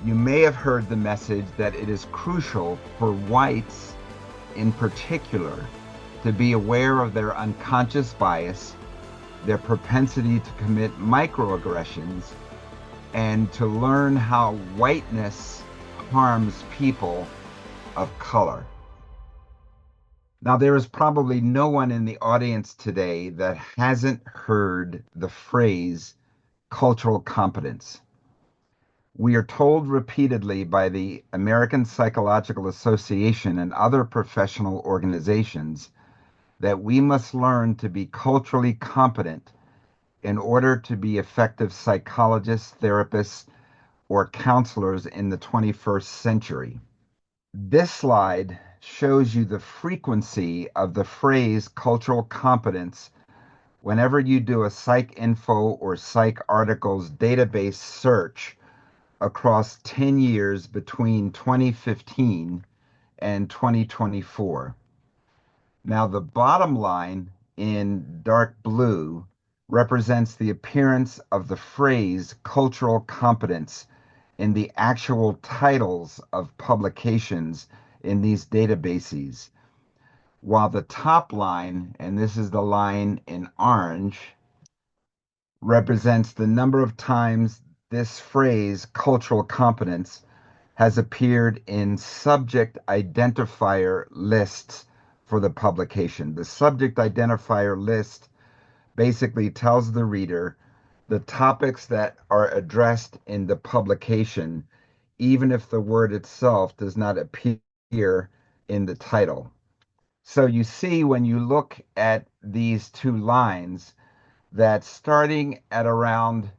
You may have heard the message that it is crucial for whites in particular to be aware of their unconscious bias, their propensity to commit microaggressions, and to learn how whiteness harms people of color. Now, there is probably no one in the audience today that hasn't heard the phrase cultural competence. We are told repeatedly by the American Psychological Association and other professional organizations that we must learn to be culturally competent in order to be effective psychologists, therapists, or counselors in the 21st century. This slide shows you the frequency of the phrase cultural competence whenever you do a PsycInfo or Psych Articles database search across 10 years between 2015 and 2024. Now, the bottom line in dark blue represents the appearance of the phrase cultural competence in the actual titles of publications in these databases, while the top line, and this is the line in orange, represents the number of times this phrase cultural competence has appeared in subject identifier lists for the publication. The subject identifier list basically tells the reader the topics that are addressed in the publication, even if the word itself does not appear in the title. So you see when you look at these two lines that starting at around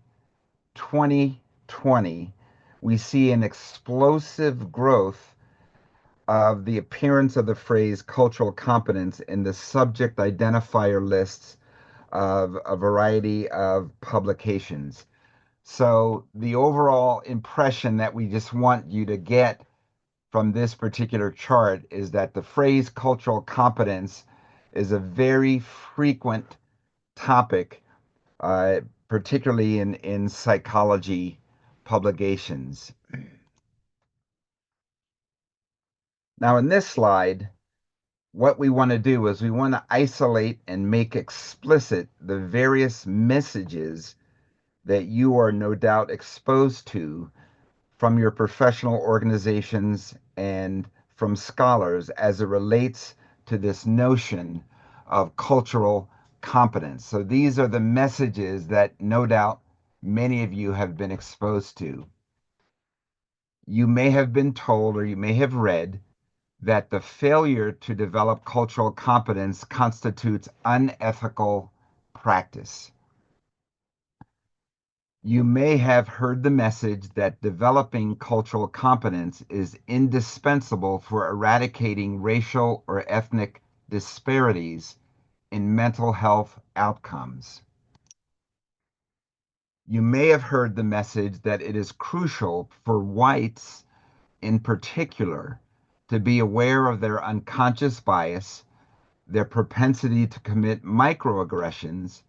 2020, we see an explosive growth of the appearance of the phrase cultural competence in the subject identifier lists of a variety of publications. So the overall impression that we just want you to get from this particular chart is that the phrase cultural competence is a very frequent topic, particularly in psychology publications. Now, in this slide, what we want to do is we want to isolate and make explicit the various messages that you are no doubt exposed to from your professional organizations and from scholars as it relates to this notion of cultural competence. So these are the messages that no doubt many of you have been exposed to. You may have been told or you may have read that the failure to develop cultural competence constitutes unethical practice. You may have heard the message that developing cultural competence is indispensable for eradicating racial or ethnic disparities in mental health outcomes. You may have heard the message that it is crucial for whites in particular to be aware of their unconscious bias, their propensity to commit microaggressions,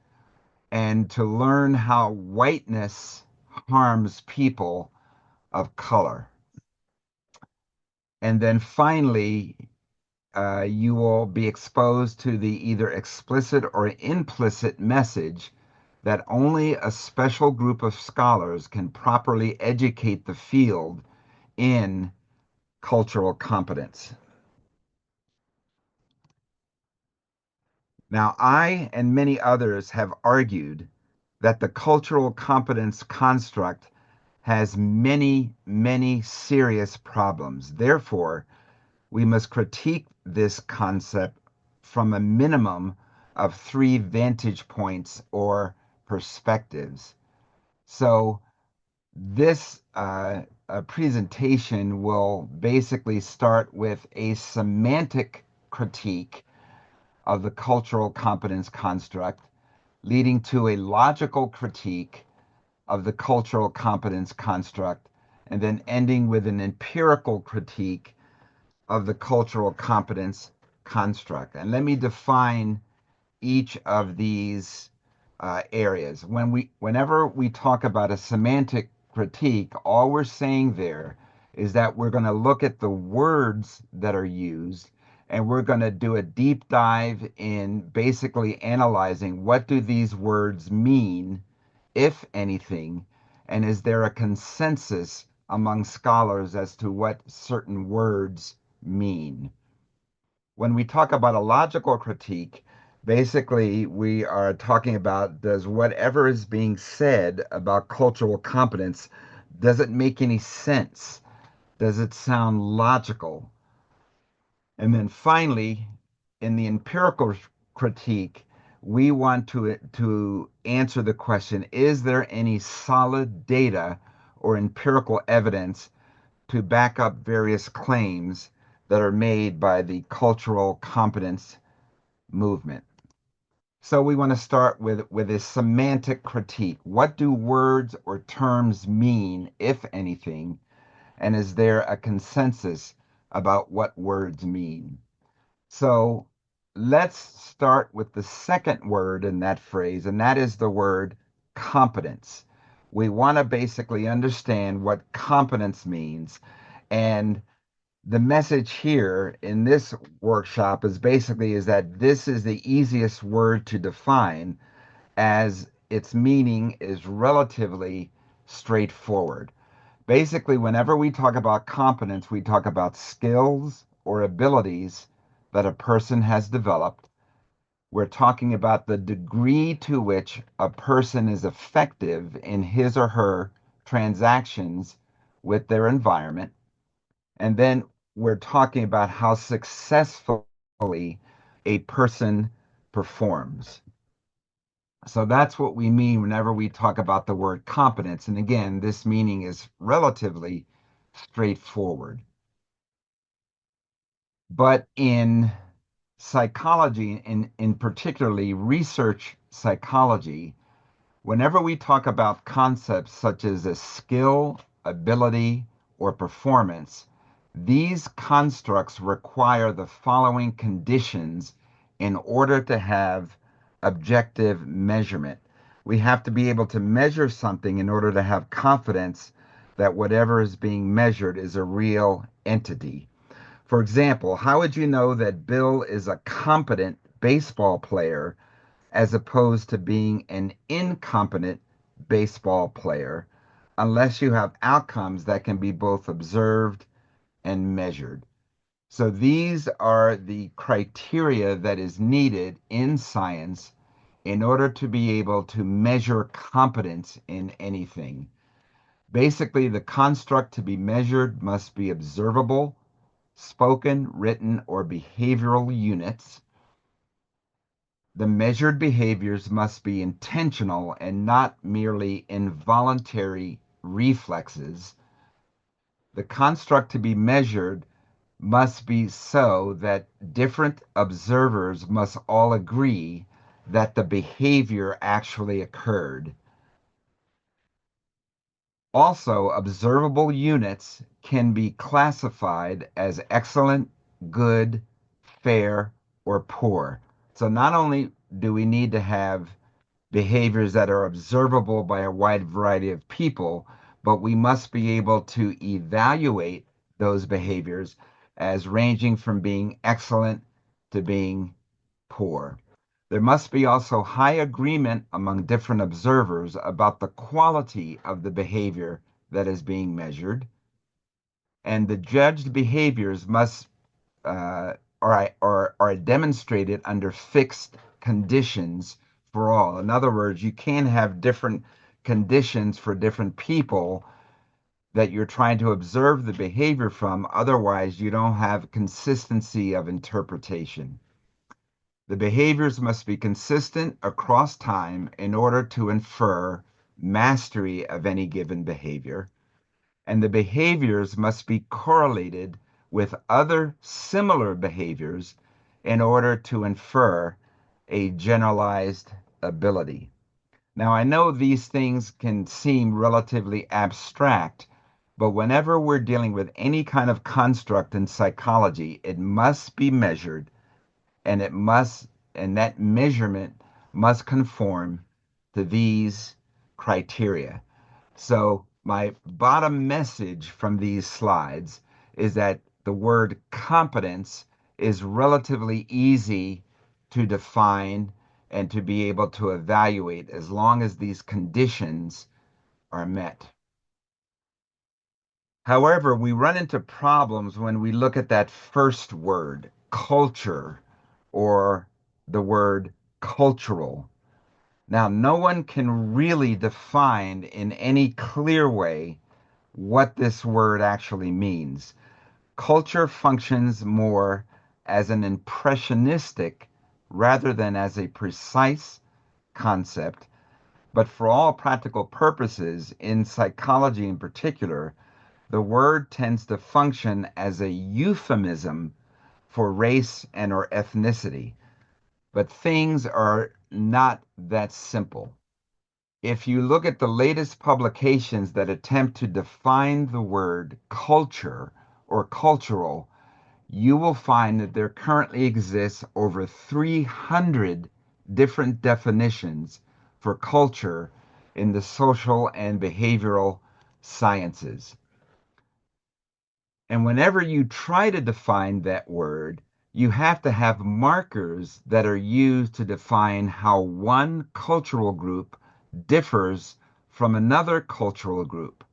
and to learn how whiteness harms people of color. And then finally, you will be exposed to the either explicit or implicit message that only a special group of scholars can properly educate the field in cultural competence. Now, I and many others have argued that the cultural competence construct has many, many serious problems. Therefore, we must critique this concept from a minimum of 3 vantage points or perspectives. So, this presentation will basically start with a semantic critique of the cultural competence construct, leading to a logical critique of the cultural competence construct, and then ending with an empirical critique of the cultural competence construct. And let me define each of these areas. Whenever we talk about a semantic critique, all we're saying there is that we're going to look at the words that are used and we're going to do a deep dive in basically analyzing what do these words mean, if anything, and is there a consensus among scholars as to what certain words mean. When we talk about a logical critique, basically we are talking about does whatever is being said about cultural competence, does it make any sense? Does it sound logical? And then finally, in the empirical critique, we want to answer the question, is there any solid data or empirical evidence to back up various claims that are made by the cultural competence movement? So we want to start with a semantic critique. What do words or terms mean, if anything? And is there a consensus about what words mean? So let's start with the second word in that phrase, and that is the word competence. We want to basically understand what competence means. And the message here in this workshop is that this is the easiest word to define, as its meaning is relatively straightforward. Basically, whenever we talk about competence, we talk about skills or abilities that a person has developed. We're talking about the degree to which a person is effective in his or her transactions with their environment. And then we're talking about how successfully a person performs. So that's what we mean whenever we talk about the word competence. And again, this meaning is relatively straightforward. But in psychology, in particularly research psychology, whenever we talk about concepts such as a skill, ability, or performance, these constructs require the following conditions in order to have objective measurement. We have to be able to measure something in order to have confidence that whatever is being measured is a real entity. For example, how would you know that Bill is a competent baseball player as opposed to being an incompetent baseball player unless you have outcomes that can be both observed and measured? So these are the criteria that is needed in science in order to be able to measure competence in anything. Basically, the construct to be measured must be observable, spoken, written, or behavioral units. The measured behaviors must be intentional and not merely involuntary reflexes. The construct to be measured must be so that different observers must all agree that the behavior actually occurred. Also, observable units can be classified as excellent, good, fair, or poor. So not only do we need to have behaviors that are observable by a wide variety of people, but we must be able to evaluate those behaviors as ranging from being excellent to being poor. There must be also high agreement among different observers about the quality of the behavior that is being measured, and the judged behaviors must are demonstrated under fixed conditions for all. In other words, you can have different conditions for different people that you're trying to observe the behavior from. Otherwise, you don't have consistency of interpretation. The behaviors must be consistent across time in order to infer mastery of any given behavior, and the behaviors must be correlated with other similar behaviors in order to infer a generalized ability. Now, I know these things can seem relatively abstract, but whenever we're dealing with any kind of construct in psychology, it must be measured, and that measurement must conform to these criteria. So My bottom message from these slides is that the word competence is relatively easy to define and to be able to evaluate as long as these conditions are met. However, we run into problems when we look at that first word, culture, or the word cultural. Now, no one can really define in any clear way what this word actually means. Culture functions more as an impressionistic rather than as a precise concept, but for all practical purposes, in psychology in particular, the word tends to function as a euphemism for race and or ethnicity. But things are not that simple. If you look at the latest publications that attempt to define the word culture or cultural, you will find that there currently exists over 300 different definitions for culture in the social and behavioral sciences. And whenever you try to define that word, you have to have markers that are used to define how one cultural group differs from another cultural group.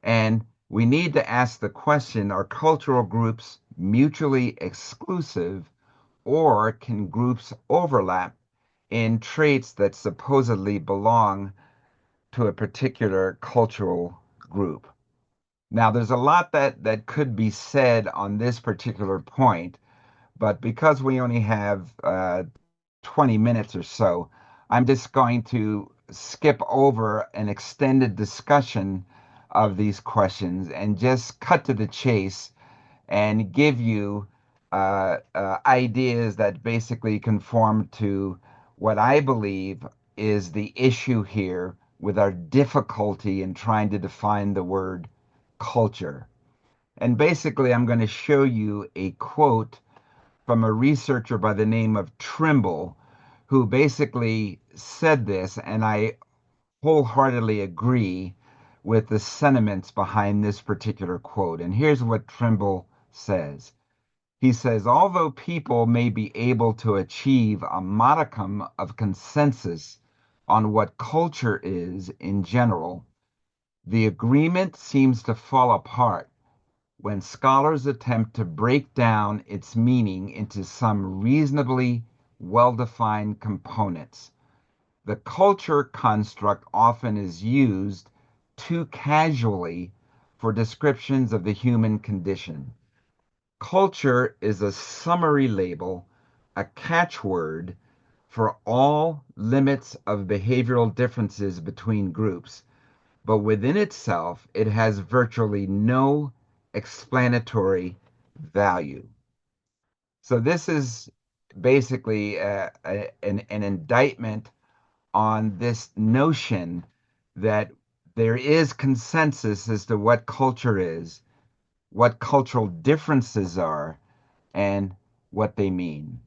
And we need to ask the question, are cultural groups mutually exclusive, or can groups overlap in traits that supposedly belong to a particular cultural group? Now, there's a lot that could be said on this particular point, but because we only have 20 minutes or so, I'm just going to skip over an extended discussion of these questions and just cut to the chase and give you ideas that basically conform to what I believe is the issue here with our difficulty in trying to define the word culture. And basically, I'm going to show you a quote from a researcher by the name of Trimble, who basically said this, and I wholeheartedly agree with the sentiments behind this particular quote. And here's what Trimble says. He says, although people may be able to achieve a modicum of consensus on what culture is in general, the agreement seems to fall apart when scholars attempt to break down its meaning into some reasonably well-defined components. The culture construct often is used too casually for descriptions of the human condition. Culture is a summary label, a catchword for all limits of behavioral differences between groups, but within itself, it has virtually no explanatory value. So this is basically an indictment on this notion that there is consensus as to what culture is, what cultural differences are, and what they mean.